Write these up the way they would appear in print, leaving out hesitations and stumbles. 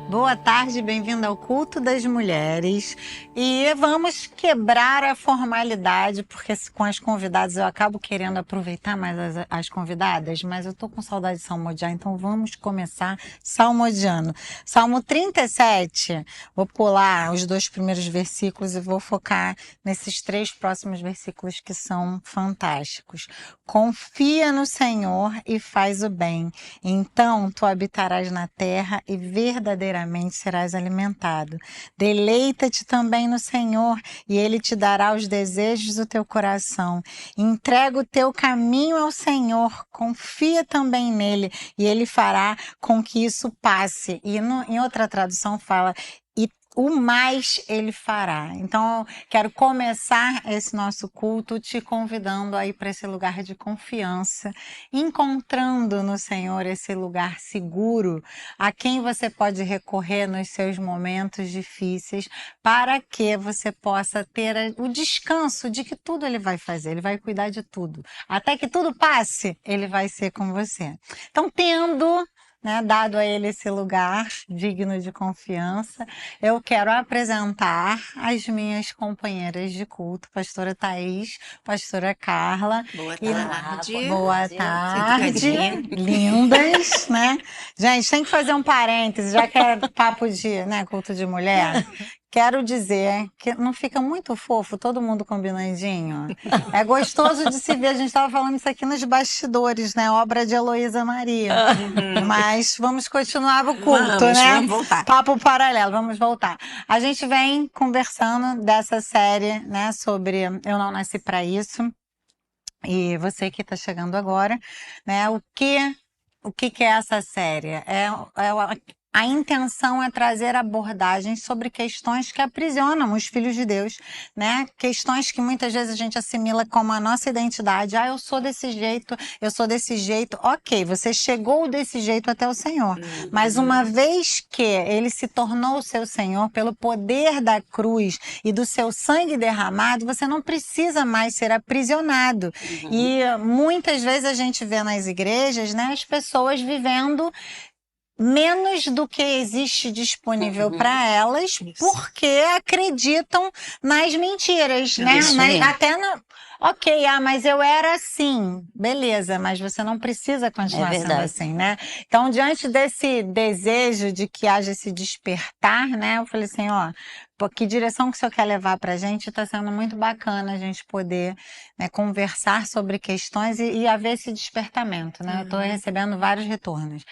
Boa tarde, bem-vindo ao Culto das Mulheres. E vamos quebrar a formalidade, porque com as convidadas eu acabo querendo aproveitar mais as convidadas, mas eu tô com saudade de salmodiar, então vamos começar salmodiando. Salmo 37, vou pular os 2 primeiros versículos e vou focar nesses 3 próximos versículos que são fantásticos. Confia no Senhor e faz o bem, então tu habitarás na terra e verdadeiramente serás alimentado. Deleita-te também no Senhor e Ele te dará os desejos do teu coração. Entrega o teu caminho ao Senhor, confia também nele e Ele fará com que isso passe. E em outra tradução fala, o mais Ele fará. Então, eu quero começar esse nosso culto te convidando a ir para esse lugar de confiança, encontrando no Senhor esse lugar seguro, a quem você pode recorrer nos seus momentos difíceis, para que você possa ter o descanso de que tudo Ele vai fazer, Ele vai cuidar de tudo. Até que tudo passe, Ele vai ser com você. Então, dado a ele esse lugar digno de confiança, eu quero apresentar as minhas companheiras de culto, pastora Thaís, pastora Carla. Boa tarde. Boa tarde. Lindas, né? Gente, tem que fazer um parêntese, já que é papo de, culto de mulher. Quero dizer que não fica muito fofo, todo mundo combinandinho? É gostoso de se ver, a gente estava falando isso aqui nos bastidores, né? Obra de Heloísa Maria. Mas vamos continuar o culto, né? Vamos voltar. Papo paralelo, vamos voltar. A gente vem conversando dessa série, né? Sobre Eu Não Nasci Pra Isso. E você que está chegando agora, né? O que é essa série? A intenção é trazer abordagens sobre questões que aprisionam os filhos de Deus, né? Questões que muitas vezes a gente assimila como a nossa identidade. Eu sou desse jeito, eu sou desse jeito. Ok, você chegou desse jeito até o Senhor. Mas uma vez que Ele se tornou o seu Senhor, pelo poder da cruz e do seu sangue derramado, você não precisa mais ser aprisionado. E muitas vezes a gente vê nas igrejas, né, as pessoas vivendo menos do que existe disponível para elas, porque acreditam nas mentiras, né? Ok, mas eu era assim, beleza, mas você não precisa continuar sendo assim, né? Então, diante desse desejo de que haja esse despertar, né? Eu falei assim, que direção que o senhor quer levar pra gente? Tá sendo muito bacana a gente poder, né, conversar sobre questões e haver esse despertamento, né? Eu tô recebendo vários retornos.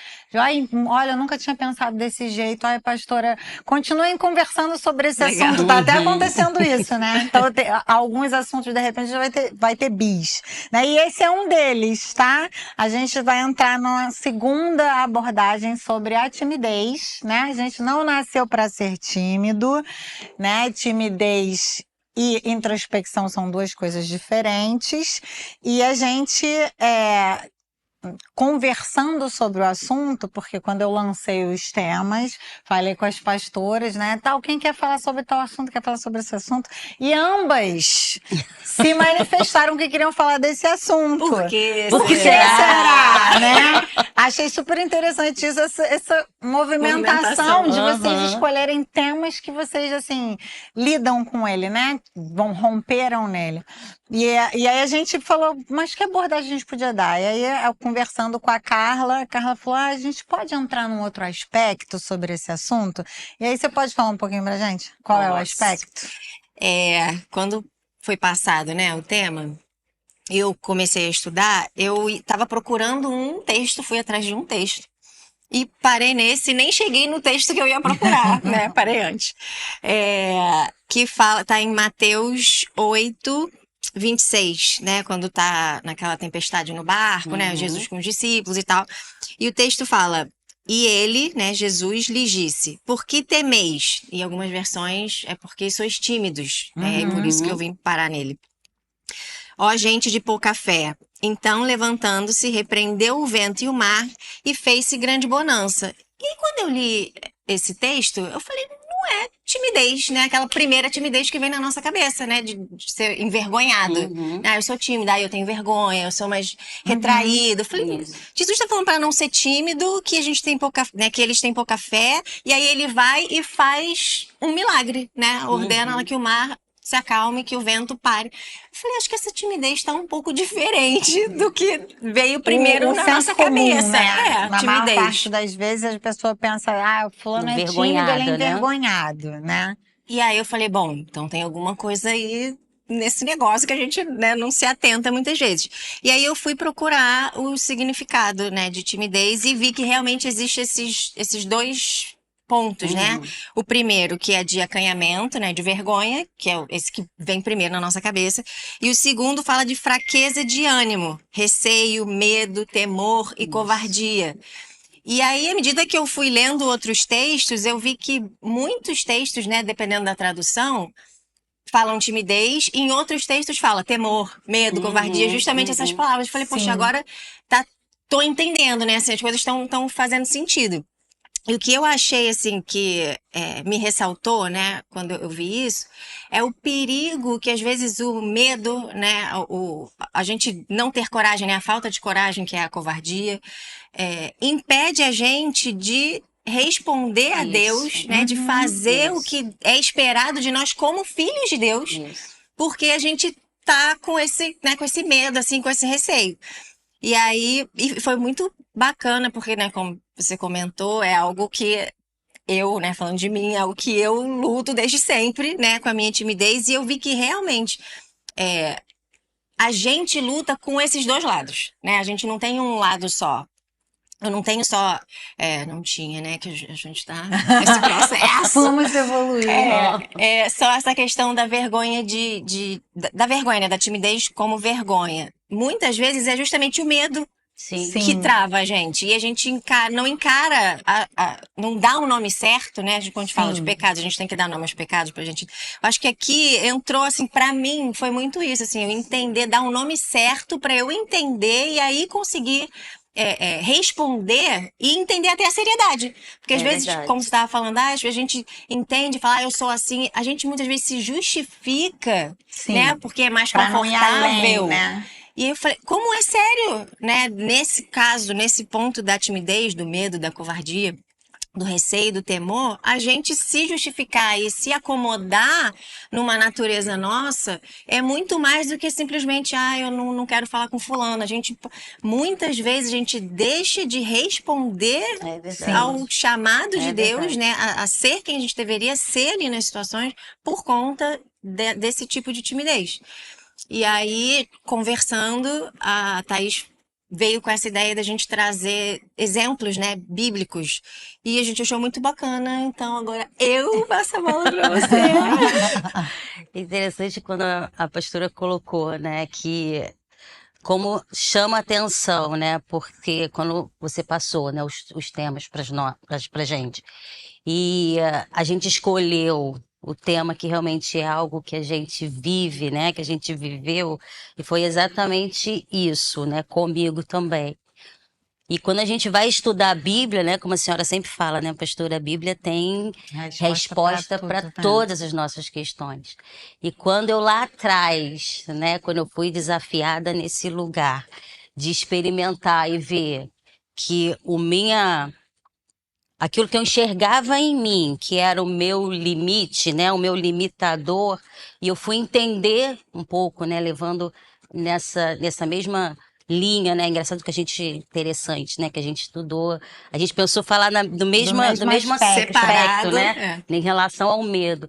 Olha, eu nunca tinha pensado desse jeito. Pastora, continuem conversando sobre esse assunto. Tá até acontecendo isso, né? Então, alguns assuntos, de repente, já vai ter bis, né? E esse é um deles, tá? A gente vai entrar numa segunda abordagem sobre a timidez, né? A gente não nasceu para ser tímido, né? Timidez e introspecção são 2 coisas diferentes. E a gente conversando sobre o assunto, porque quando eu lancei os temas, falei com as pastoras, né, quem quer falar sobre tal assunto, quer falar sobre esse assunto, e ambas se manifestaram que queriam falar desse assunto. Por que será, né? Achei super interessante isso, essa movimentação de vocês escolherem temas que vocês, assim, lidam com ele, né, romperam nele. E aí a gente falou, mas que abordagem a gente podia dar? E aí, eu conversando com a Carla falou, a gente pode entrar num outro aspecto sobre esse assunto? E aí você pode falar um pouquinho pra gente? Qual é o aspecto? Quando foi passado, né, o tema, eu comecei a estudar, eu estava procurando um texto, fui atrás de um texto. E parei nesse, nem cheguei no texto que eu ia procurar, né? Parei antes. Que tá em Mateus 8:26, né? Quando tá naquela tempestade no barco, né? Jesus com os discípulos e tal. E o texto fala, e ele, né, Jesus, lhes disse, por que temeis? Em algumas versões é porque sois tímidos, né? E por isso que eu vim parar nele. Ó gente de pouca fé. Então, levantando-se, repreendeu o vento e o mar e fez-se grande bonança. E aí, quando eu li esse texto, eu falei, não é timidez, né? Aquela primeira timidez que vem na nossa cabeça, né? De ser envergonhado. Eu sou tímida, eu tenho vergonha, eu sou mais retraído. Eu falei, Jesus tá falando para não ser tímido, que a gente tem pouca, né? Que eles têm pouca fé, e aí ele vai e faz um milagre, né? Ordena que o mar se acalme, que o vento pare. Eu falei, acho que essa timidez está um pouco diferente do que veio primeiro na nossa cabeça. Né? Na maior timidez. parte das vezes a pessoa pensa, o fulano é tímido, ele é envergonhado, né? E aí eu falei, bom, então tem alguma coisa aí nesse negócio que a gente, né, não se atenta muitas vezes. E aí eu fui procurar o significado, né, de timidez e vi que realmente existe esses dois pontos, né? O primeiro, que é de acanhamento, né, de vergonha, que é esse que vem primeiro na nossa cabeça. E o segundo fala de fraqueza de ânimo, receio, medo, temor e covardia. E aí, à medida que eu fui lendo outros textos, eu vi que muitos textos, né, dependendo da tradução, falam timidez, e em outros textos fala temor, medo, covardia, justamente essas palavras. Eu falei, poxa, agora tô entendendo, né, assim, as coisas estão fazendo sentido. E o que eu achei, assim, que me ressaltou, né, quando eu vi isso, é o perigo que, às vezes, o medo, né, a gente não ter coragem, né, a falta de coragem, que é a covardia, impede a gente de responder a Deus, né, de fazer o que é esperado de nós como filhos de Deus, porque a gente tá com esse medo, assim, com esse receio. E aí, foi muito bacana, porque, né, como você comentou, é algo que eu, né, falando de mim, é algo que eu luto desde sempre, né, com a minha timidez, e eu vi que realmente a gente luta com esses dois lados, né, a gente não tem um lado só. Eu não tenho só, não tinha, né, que a gente tá nesse processo. Vamos evoluir. Só essa questão da vergonha da vergonha, né, da timidez como vergonha. Muitas vezes é justamente o medo que trava a gente. E a gente não encara, não dá um nome certo, né, quando a gente fala de pecados, a gente tem que dar nome aos pecados pra gente. Eu acho que aqui entrou, assim, pra mim, foi muito isso, assim, eu entender, dar um nome certo pra eu entender e aí conseguir responder e entender até a seriedade. Porque às vezes, como você estava falando, às vezes a gente entende, fala, eu sou assim, a gente muitas vezes se justifica, né? Porque é mais pra confortável. Não ir além, né? E eu falei, como é sério, né? Nesse caso, nesse ponto da timidez, do medo, da covardia, do receio, do temor, a gente se justificar e se acomodar numa natureza nossa é muito mais do que simplesmente, eu não quero falar com fulano. Muitas vezes a gente deixa de responder ao chamado de Deus, né, a ser quem a gente deveria ser ali nas situações por conta desse tipo de timidez. E aí, conversando, a Thaís veio com essa ideia da gente trazer exemplos, né, bíblicos. E a gente achou muito bacana, então agora eu passo a bola para você. Interessante quando a pastora colocou, né, que como chama atenção, né, porque quando você passou, né, os temas pra gente, e a gente escolheu o tema que realmente é algo que a gente vive, né, que a gente viveu, e foi exatamente isso, né, comigo também. E quando a gente vai estudar a Bíblia, né, como a senhora sempre fala, né, pastora, a Bíblia tem resposta para todas as nossas questões. E quando eu lá atrás, né, quando eu fui desafiada nesse lugar de experimentar e ver que aquilo que eu enxergava em mim, que era o meu limite, né, o meu limitador, e eu fui entender um pouco, né, levando nessa mesma linha, né, engraçado que interessante, né, que a gente estudou, a gente pensou falar do mesmo aspecto, né, em relação ao medo.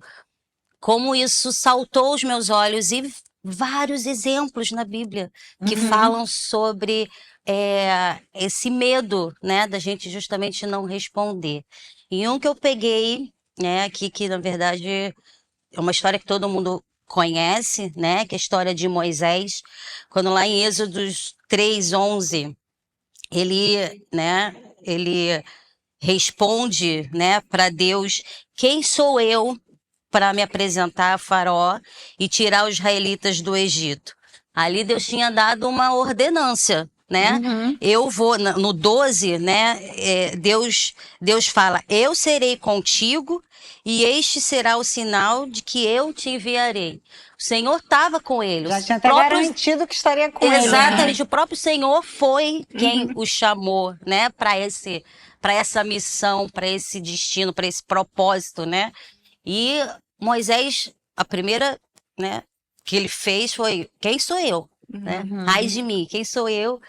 Como isso saltou os meus olhos e vários exemplos na Bíblia que falam sobre esse medo, né, da gente justamente não responder. E um que eu peguei, né, aqui que na verdade é uma história que todo mundo conhece, né, que é a história de Moisés, quando lá em Êxodos 3:11, ele responde, né, para Deus: quem sou eu para me apresentar a Faraó e tirar os israelitas do Egito? Ali Deus tinha dado uma ordenância, né? Eu vou, no 12, né? Deus fala, eu serei contigo e este será o sinal de que eu te enviarei. O Senhor estava com ele. Já Os tinha até próprios- garantido que estaria com ele, né? Exatamente, o próprio Senhor foi quem o chamou, né, para essa missão, para esse destino, para esse propósito, né? E Moisés, a primeira, né, que ele fez foi: quem sou eu, né? Ai de mim, quem sou eu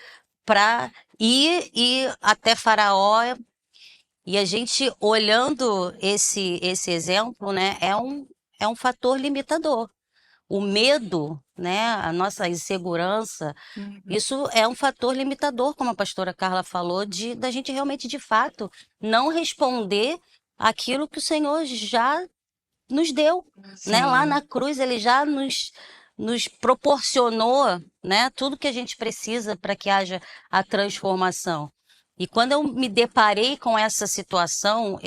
para ir até Faraó? E a gente olhando esse exemplo, né, é um fator limitador. O medo, né, a nossa insegurança, isso é um fator limitador, como a pastora Carla falou, da gente realmente, de fato, não responder aquilo que o Senhor já nos deu, né? Lá na cruz ele já nos proporcionou, né, tudo que a gente precisa para que haja a transformação. E quando eu me deparei com essa situação,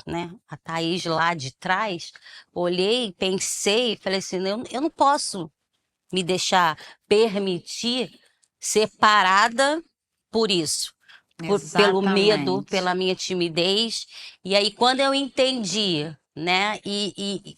né, a Thaís lá de trás, olhei, pensei, falei assim, eu não posso me deixar permitir ser parada por isso. Pelo medo, Exatamente. pela minha timidez. E aí, quando eu entendi, né, e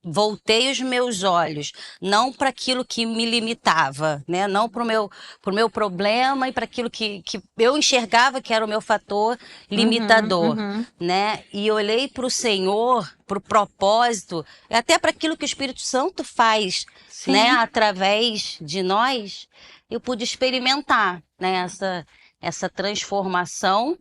voltei os meus olhos, não para aquilo que me limitava, né, não para o meu problema e para aquilo que eu enxergava que era o meu fator limitador, né, e olhei para o Senhor, para o propósito, e até para aquilo que o Espírito Santo faz, né, através de nós, eu pude experimentar, né, essa transformação,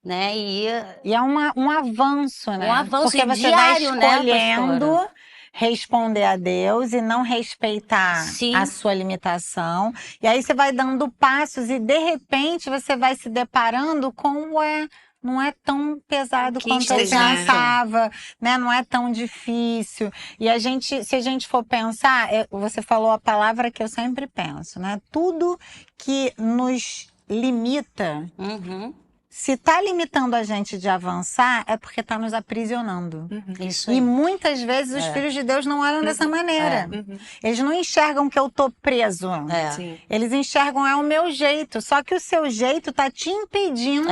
né? E é um avanço, né? um avanço Porque você diário, vai né, escolhendo pastora? responder a Deus e não respeitar Sim. a sua limitação. E aí você vai dando passos e, de repente, você vai se deparando com não é tão pesado quanto eu pensava, né? Não é tão difícil. E se a gente for pensar, você falou a palavra que eu sempre penso, né? Tudo que nos limita, se está limitando a gente de avançar, é porque está nos aprisionando. Isso aí. E muitas vezes os filhos de Deus não olham dessa maneira. Eles não enxergam que eu tô preso. Eles enxergam o meu jeito. Só que o seu jeito está te impedindo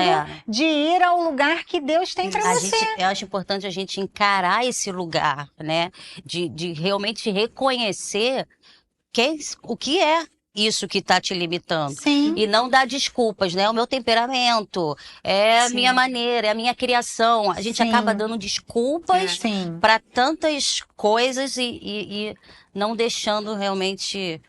de ir ao lugar que Deus tem para você. Eu acho importante a gente encarar esse lugar, né? De realmente reconhecer o que é isso que está te limitando. Sim. E não dar desculpas, né? O meu temperamento, é a minha maneira, é a minha criação. A gente acaba dando desculpas para tantas coisas e não deixando realmente,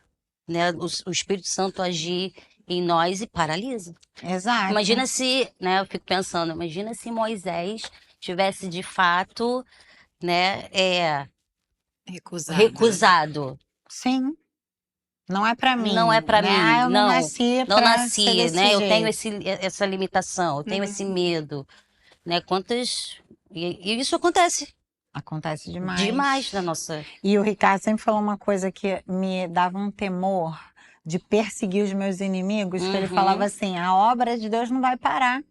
né, o Espírito Santo agir em nós e paralisa. Exato. Imagina se, né, eu fico pensando, imagina se Moisés tivesse de fato, né, recusado. Sim. Não é pra mim. Não é pra né? mim. Eu não nasci não pra nasci, ser desse né? Eu jeito. tenho essa limitação, eu tenho esse medo, né? E isso acontece Acontece demais. demais na nossa. E o Ricardo sempre falou uma coisa que me dava um temor de perseguir os meus inimigos, que ele falava assim: a obra de Deus não vai parar,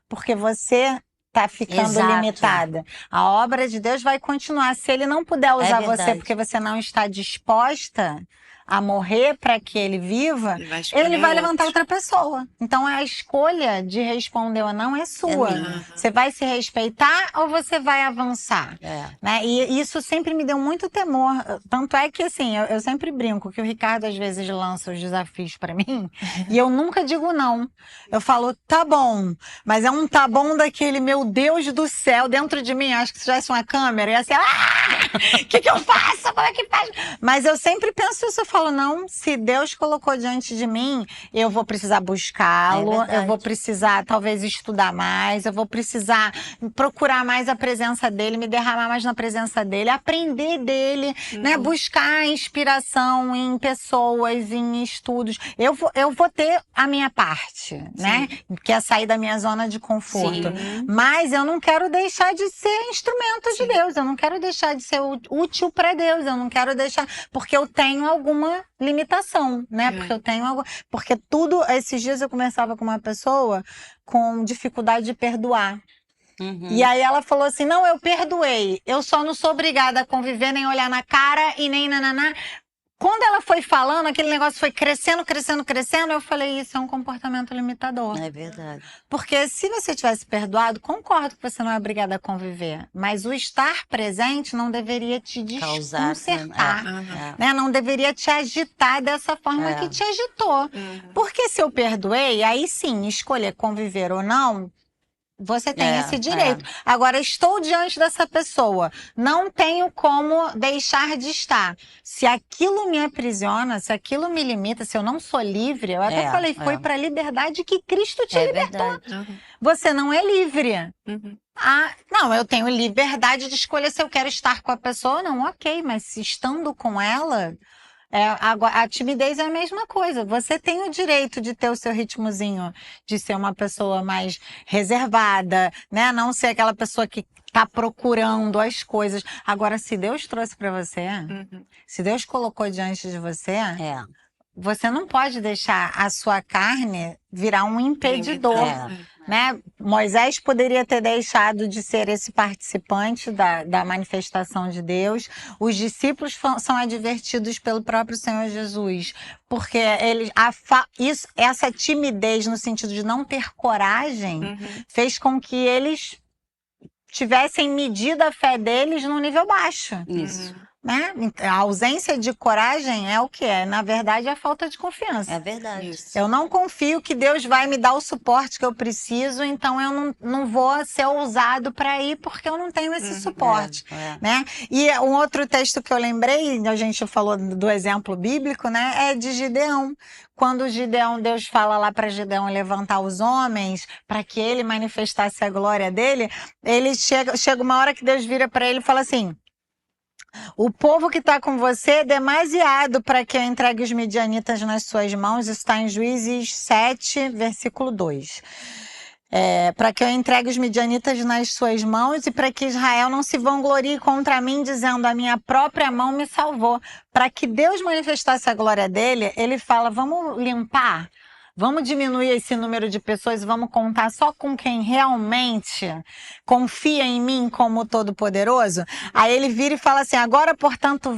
porque você tá ficando limitada. A obra de Deus vai continuar. Se ele não puder usar você porque você não está disposta a morrer para que ele viva, ele vai levantar outra pessoa. Então a escolha de responder ou não é sua. Você vai se respeitar ou você vai avançar? Né? E isso sempre me deu muito temor. Tanto é que, assim, eu sempre brinco que o Ricardo às vezes lança os desafios para mim e eu nunca digo não. Eu falo, tá bom, mas é um tá bom daquele, meu Deus do céu, dentro de mim, acho que se tivesse uma câmera, ia ser, o que eu faço? Como é que faz? Mas eu sempre penso isso, eu falo, não, se Deus colocou diante de mim, eu vou precisar buscá-lo, eu vou precisar talvez estudar mais, eu vou precisar procurar mais a presença dele, me derramar mais na presença dele, aprender dele, né? Buscar inspiração em pessoas, em estudos. Eu vou ter a minha parte, né? Que é sair da minha zona de conforto. Mas eu não quero deixar de ser instrumento de Deus, eu não quero deixar de ser útil para Deus, eu não quero deixar, porque eu tenho alguma limitação, né? Porque esses dias eu conversava com uma pessoa com dificuldade de perdoar. E aí ela falou assim, não, eu perdoei, eu só não sou obrigada a conviver, nem olhar na cara e nem nananá. quando ela foi falando, aquele negócio foi crescendo, crescendo, crescendo, eu falei, isso é um comportamento limitador. É verdade. Porque se você tivesse perdoado, concordo que você não é obrigada a conviver, mas o estar presente não deveria te Causar, desconcertar, Aham. né? Não deveria te agitar dessa forma que te agitou. Porque se eu perdoei, aí sim, escolher conviver ou não, você tem esse direito. Agora, estou diante dessa pessoa, não tenho como deixar de estar. Se aquilo me aprisiona, se aquilo me limita, se eu não sou livre, eu até falei, foi para a liberdade que Cristo te libertou. Verdade. Você não é livre. Uhum. Ah, não, eu tenho liberdade de escolher se eu quero estar com a pessoa ou não, ok, mas se estando com ela... a timidez é a mesma coisa. Você tem o direito de ter o seu ritmozinho, de ser uma pessoa mais reservada, né? Não ser aquela pessoa que tá procurando as coisas. Agora, se Deus trouxe para você, se Deus colocou diante de você, você não pode deixar a sua carne virar um impedidor. Né? Moisés poderia ter deixado de ser esse participante da manifestação de Deus. Os discípulos são advertidos pelo próprio Senhor Jesus, porque essa timidez no sentido de não ter coragem fez com que eles tivessem medido a fé deles num nível baixo. Isso. Né? A ausência de coragem é o que é? Na verdade, é a falta de confiança. É verdade. Isso. Eu não confio que Deus vai me dar o suporte que eu preciso, então eu não vou ser ousado para ir porque eu não tenho esse suporte. Né? E um outro texto que eu lembrei, a gente falou do exemplo bíblico, né, é de Gideão. Quando Deus fala lá para Gideão levantar os homens para que ele manifestasse a glória dele, ele chega uma hora que Deus vira para ele e fala assim: o povo que está com você é demasiado para que eu entregue os midianitas nas suas mãos. Isso está em Juízes 7, versículo 2. Para que eu entregue os midianitas nas suas mãos e para que Israel não se vanglorie contra mim, dizendo, a minha própria mão me salvou. Para que Deus manifestasse a glória dele, ele fala, vamos limpar. Vamos diminuir esse número de pessoas e vamos contar só com quem realmente confia em mim como Todo-Poderoso? Aí ele vira e fala assim, agora, portanto,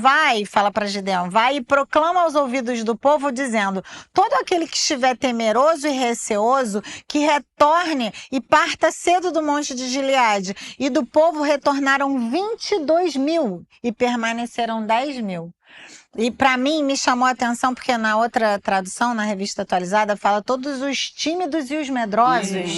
fala para Gideão, vai e proclama aos ouvidos do povo, dizendo, todo aquele que estiver temeroso e receoso, que retorne e parta cedo do monte de Gileade. E do povo retornaram 22.000 e permaneceram 10.000. E para mim me chamou a atenção porque na outra tradução, na revista atualizada, fala todos os tímidos e os medrosos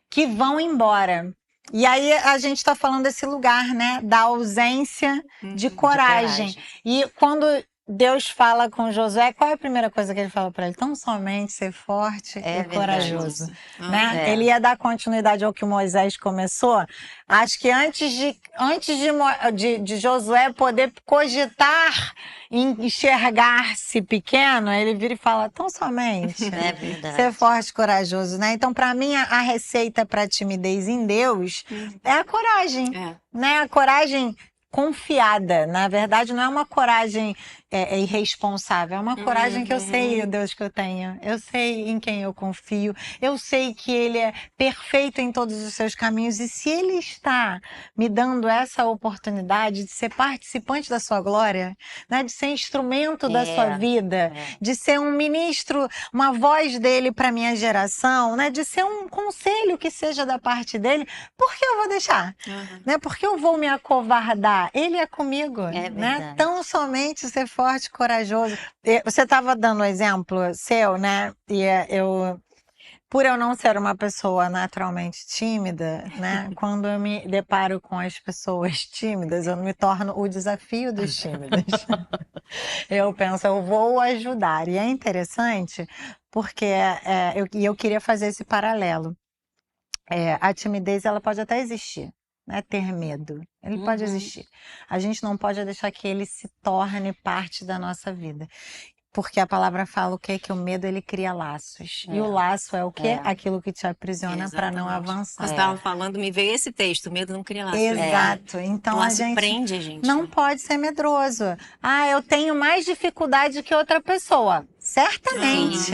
que vão embora. E aí a gente está falando desse lugar, né, da ausência de coragem. E quando Deus fala com Josué, qual é a primeira coisa que ele fala para ele? Tão somente ser forte e corajoso. Né? Ele ia dar continuidade ao que Moisés começou. Acho que antes de Josué poder cogitar enxergar-se pequeno, ele vira e fala, tão somente ser forte e corajoso. Né? Então, para mim, a receita para a timidez em Deus é a coragem. Né? A coragem confiada. Na verdade, não é uma coragem irresponsável, é uma coragem que eu sei, Deus, que eu tenho. Eu sei em quem eu confio. Eu sei que Ele é perfeito em todos os seus caminhos. E se Ele está me dando essa oportunidade de ser participante da sua glória, né, de ser instrumento da sua vida, de ser um ministro, uma voz dele para minha geração, né, de ser um conselho que seja da parte dele, por que eu vou deixar? Né? Por que eu vou me acovardar? Ele é comigo. Né? Tão somente ser forte, corajoso. Você estava dando um exemplo seu, né? E por eu não ser uma pessoa naturalmente tímida, né? Quando eu me deparo com as pessoas tímidas, eu me torno o desafio dos tímidos. Eu penso, eu vou ajudar. E é interessante porque eu queria fazer esse paralelo. A timidez, ela pode até existir. Né, ter medo. Ele pode existir. A gente não pode deixar que ele se torne parte da nossa vida. Porque a palavra fala o quê? Que o medo, ele cria laços. E o laço é o quê? Aquilo que te aprisiona para não avançar. Você estava falando, me veio esse texto, o medo não cria laços. Exato. Então a gente prende a gente. Não pode ser medroso. Eu tenho mais dificuldade que outra pessoa. Certamente.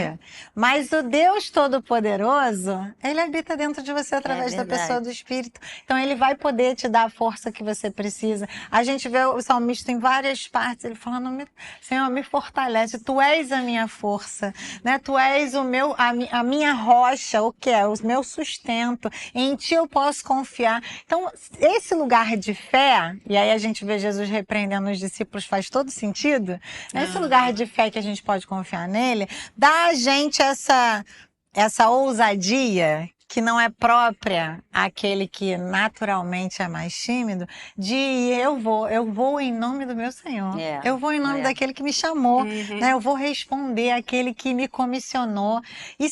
Mas o Deus Todo-Poderoso, ele habita dentro de você através da pessoa do Espírito. Então ele vai poder te dar a força que você precisa. A gente vê o salmista em várias partes, ele falando: Senhor, me fortalece, tu és a minha força, né? Tu és a minha rocha, o que é? O meu sustento. Em ti eu posso confiar. Então, esse lugar de fé, e aí a gente vê Jesus repreendendo os discípulos, faz todo sentido. Esse lugar de fé que a gente pode confiar nele, dá a gente essa ousadia que não é própria àquele que naturalmente é mais tímido, de eu vou em nome do meu Senhor. Eu vou em nome daquele que me chamou, né? Eu vou responder àquele que me comissionou. E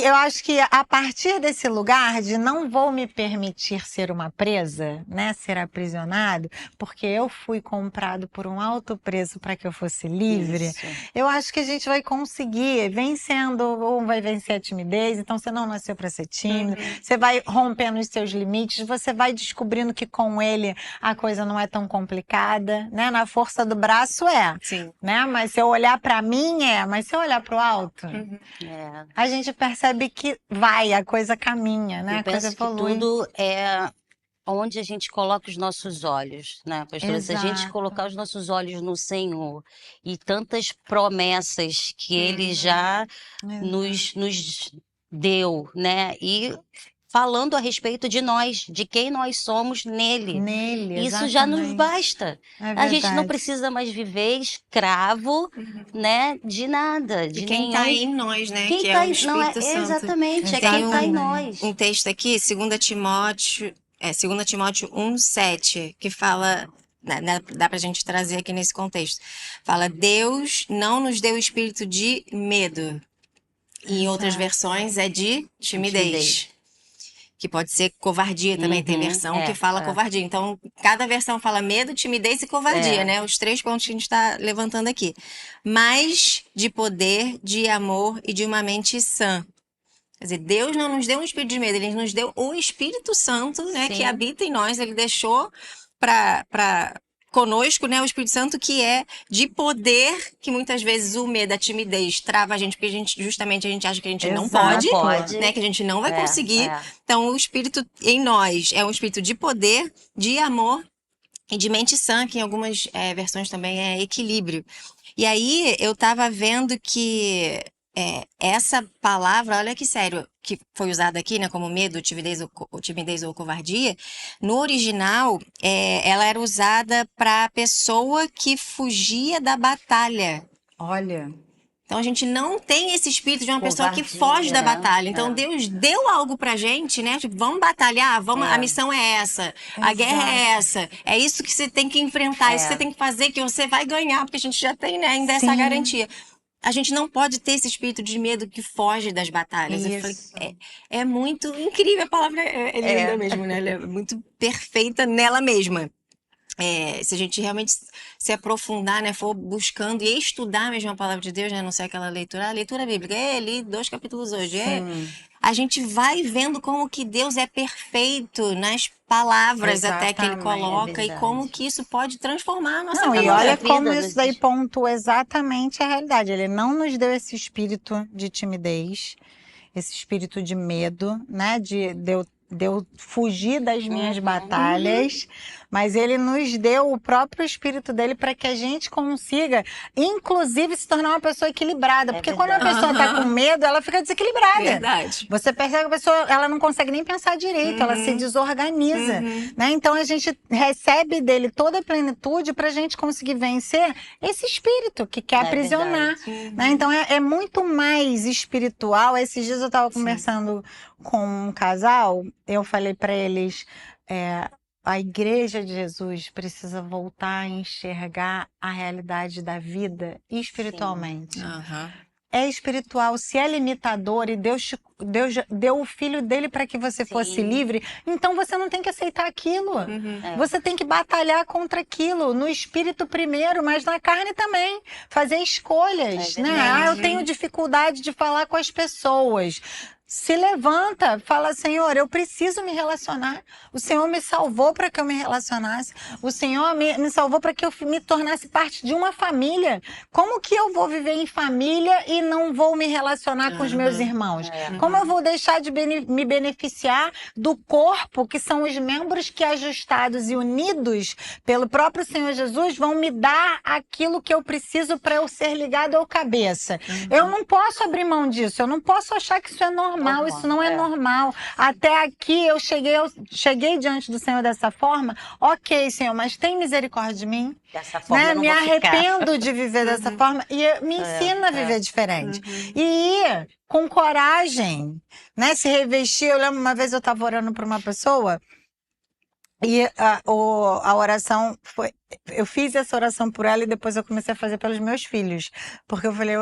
eu acho que a partir desse lugar de não vou me permitir ser uma presa, né? Ser aprisionado, porque eu fui comprado por um alto preço para que eu fosse livre. Isso. Eu acho que a gente vai conseguir vencendo, ou vai vencer a timidez. Então você não nasceu para ser tímido, você vai rompendo os seus limites, você vai descobrindo que com ele a coisa não é tão complicada, né? Na força do braço Sim. Né? Mas se eu olhar para mim mas se eu olhar para o alto, a gente percebe que a coisa caminha, né? Eu a coisa penso evolui. Que tudo é onde a gente coloca os nossos olhos, né, pastora? Se a gente colocar os nossos olhos no Senhor e tantas promessas que Ele já nos deu, né? E falando a respeito de nós, de quem nós somos nele. Isso já nos basta. A gente não precisa mais viver escravo, né, de nada, de quem está em nós, né? Quem que tá é o Espírito Santo. Exatamente, é quem está em nós. Um texto aqui, 2 Timóteo 1:7, que fala, dá pra gente trazer aqui nesse contexto. Fala: Deus não nos deu espírito de medo. E em outras versões é de timidez. Que pode ser covardia também. Tem versão que fala covardia. Então, cada versão fala medo, timidez e covardia, né? Os 3 pontos que a gente está levantando aqui. Mas de poder, de amor e de uma mente sã. Quer dizer, Deus não nos deu um espírito de medo, Ele nos deu o Espírito Santo, né? Que habita em nós. Ele deixou para conosco, né, o Espírito Santo, que é de poder, que muitas vezes o medo, a timidez trava a gente, porque a gente acha que a gente não pode, né, que a gente não vai conseguir. Então, o Espírito em nós é um Espírito de poder, de amor e de mente sã, que em algumas versões também é equilíbrio. E aí, eu tava vendo que essa palavra, olha que sério, que foi usada aqui, né, como medo, timidez ou covardia, no original, ela era usada para a pessoa que fugia da batalha. Olha. Então a gente não tem esse espírito de uma pessoa que foge da batalha. Então Deus deu algo pra gente, né? Tipo, vamos batalhar, a missão é essa, a guerra é essa, é isso que você tem que enfrentar, isso que você tem que fazer, que você vai ganhar, porque a gente já tem, né, ainda essa garantia. A gente não pode ter esse espírito de medo que foge das batalhas. Eu falei, é muito incrível, a palavra é linda mesmo, né? Ela é muito perfeita nela mesma. Se a gente realmente se aprofundar, né, for buscando e estudar mesmo a palavra de Deus, né, não sei aquela leitura, a leitura bíblica, li 2 capítulos hoje, a gente vai vendo como que Deus é perfeito nas palavras até que Ele coloca e como que isso pode transformar a nossa vida. E olha como isso daí pontua exatamente a realidade. Ele não nos deu esse espírito de timidez, esse espírito de medo, né, de eu fugir das minhas batalhas, mas Ele nos deu o próprio Espírito dele para que a gente consiga, inclusive, se tornar uma pessoa equilibrada. Porque quando a pessoa está com medo, ela fica desequilibrada. Verdade. Você percebe que a pessoa ela não consegue nem pensar direito, ela se desorganiza. Né? Então a gente recebe dele toda a plenitude para a gente conseguir vencer esse espírito que quer aprisionar. Né? Então é muito mais espiritual. Esses dias eu estava conversando com um casal, eu falei para eles, a Igreja de Jesus precisa voltar a enxergar a realidade da vida espiritualmente. É espiritual, se é limitador e Deus deu o Filho dele para que você fosse livre, então você não tem que aceitar aquilo. Você tem que batalhar contra aquilo, no espírito primeiro, mas na carne também. Fazer escolhas, né? Eu tenho dificuldade de falar com as pessoas. se levanta, fala, Senhor, eu preciso me relacionar. O Senhor me salvou para que eu me relacionasse. O Senhor me salvou para que eu me tornasse parte de uma família. Como que eu vou viver em família e não vou me relacionar com os meus irmãos? Como eu vou deixar de me beneficiar do corpo, que são os membros que, ajustados e unidos pelo próprio Senhor Jesus, vão me dar aquilo que eu preciso para eu ser ligado ao cabeça. Eu não posso abrir mão disso. Eu não posso achar que isso é normal. Isso não é normal. Até aqui eu cheguei diante do Senhor dessa forma. Ok, Senhor, mas tem misericórdia de mim? Dessa forma eu não Me vou ficar. arrependo de viver dessa forma e me ensina a viver diferente. E ir com coragem, né? Se revestir. Eu lembro uma vez eu estava orando por uma pessoa e a oração foi... Eu fiz essa oração por ela e depois eu comecei a fazer pelos meus filhos. Porque eu falei,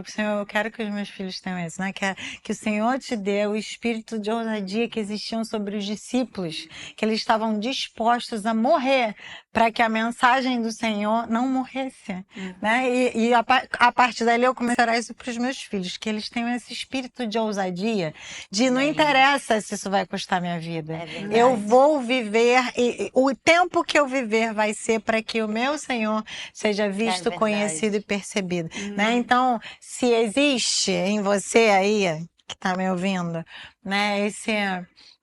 Senhor, eu quero que os meus filhos tenham isso, né? Que o Senhor te dê o espírito de ousadia que existiam sobre os discípulos, que eles estavam dispostos a morrer para que a mensagem do Senhor não morresse, né? E a partir dali eu comecei a orar isso para os meus filhos, que eles tenham esse espírito de ousadia, de não interessa se isso vai custar minha vida. Eu vou viver, e o tempo que eu viver vai ser para que o meu Senhor seja visto, conhecido e percebido, né? Então, se existe em você aí, que está me ouvindo, né,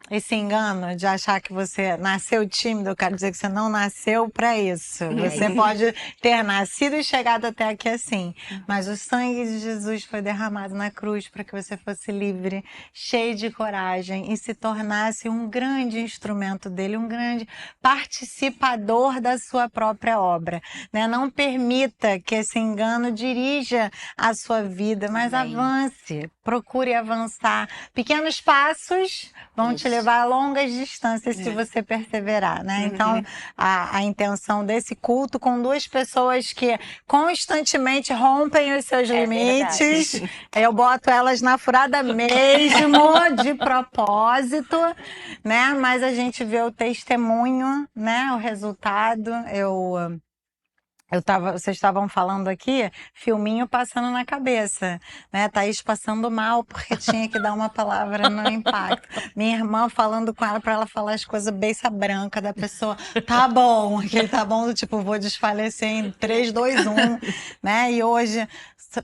esse engano de achar que você nasceu tímido, eu quero dizer que você não nasceu para isso. Você pode ter nascido e chegado até aqui assim, mas o sangue de Jesus foi derramado na cruz para que você fosse livre, cheio de coragem e se tornasse um grande instrumento dele, um grande participador da sua própria obra, né? Não permita que esse engano dirija a sua vida, mas avance, procure avançar. Pequenos passos vão te levar a longas distâncias se você perseverar, né? Então, a intenção desse culto com duas pessoas que constantemente rompem os seus limites, eu boto elas na furada mesmo, de propósito, né? Mas a gente vê o testemunho, né? O resultado, vocês estavam falando aqui, filminho passando na cabeça, né? Thaís passando mal porque tinha que dar uma palavra no impacto. Minha irmã falando com ela para ela falar as coisas beiça branca da pessoa. Tá bom, aquele tá bom do tipo, vou desfalecer em 3, 2, 1, né? E hoje,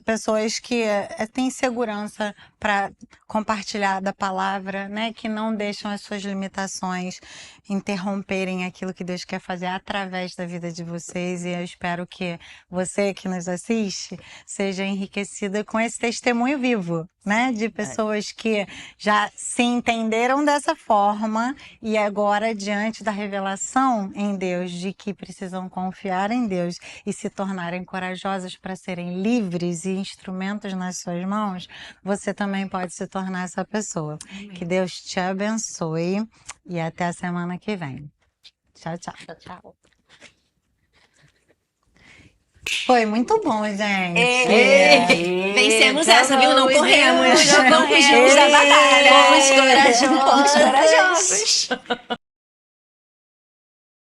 pessoas que têm segurança para compartilhar da palavra, né? Que não deixam as suas limitações interromperem aquilo que Deus quer fazer através da vida de vocês, e eu espero que você que nos assiste seja enriquecida com esse testemunho vivo, né? De pessoas que já se entenderam dessa forma e agora, diante da revelação em Deus de que precisam confiar em Deus e se tornarem corajosas para serem livres e instrumentos nas suas mãos, você também pode se tornar essa pessoa. Amém. Que Deus te abençoe e até a semana que vem. Tchau, tchau. Tchau, tchau. Foi muito bom, gente. Vencemos essa, viu? Não corremos. Não fugimos da batalha. Fomos corajosos.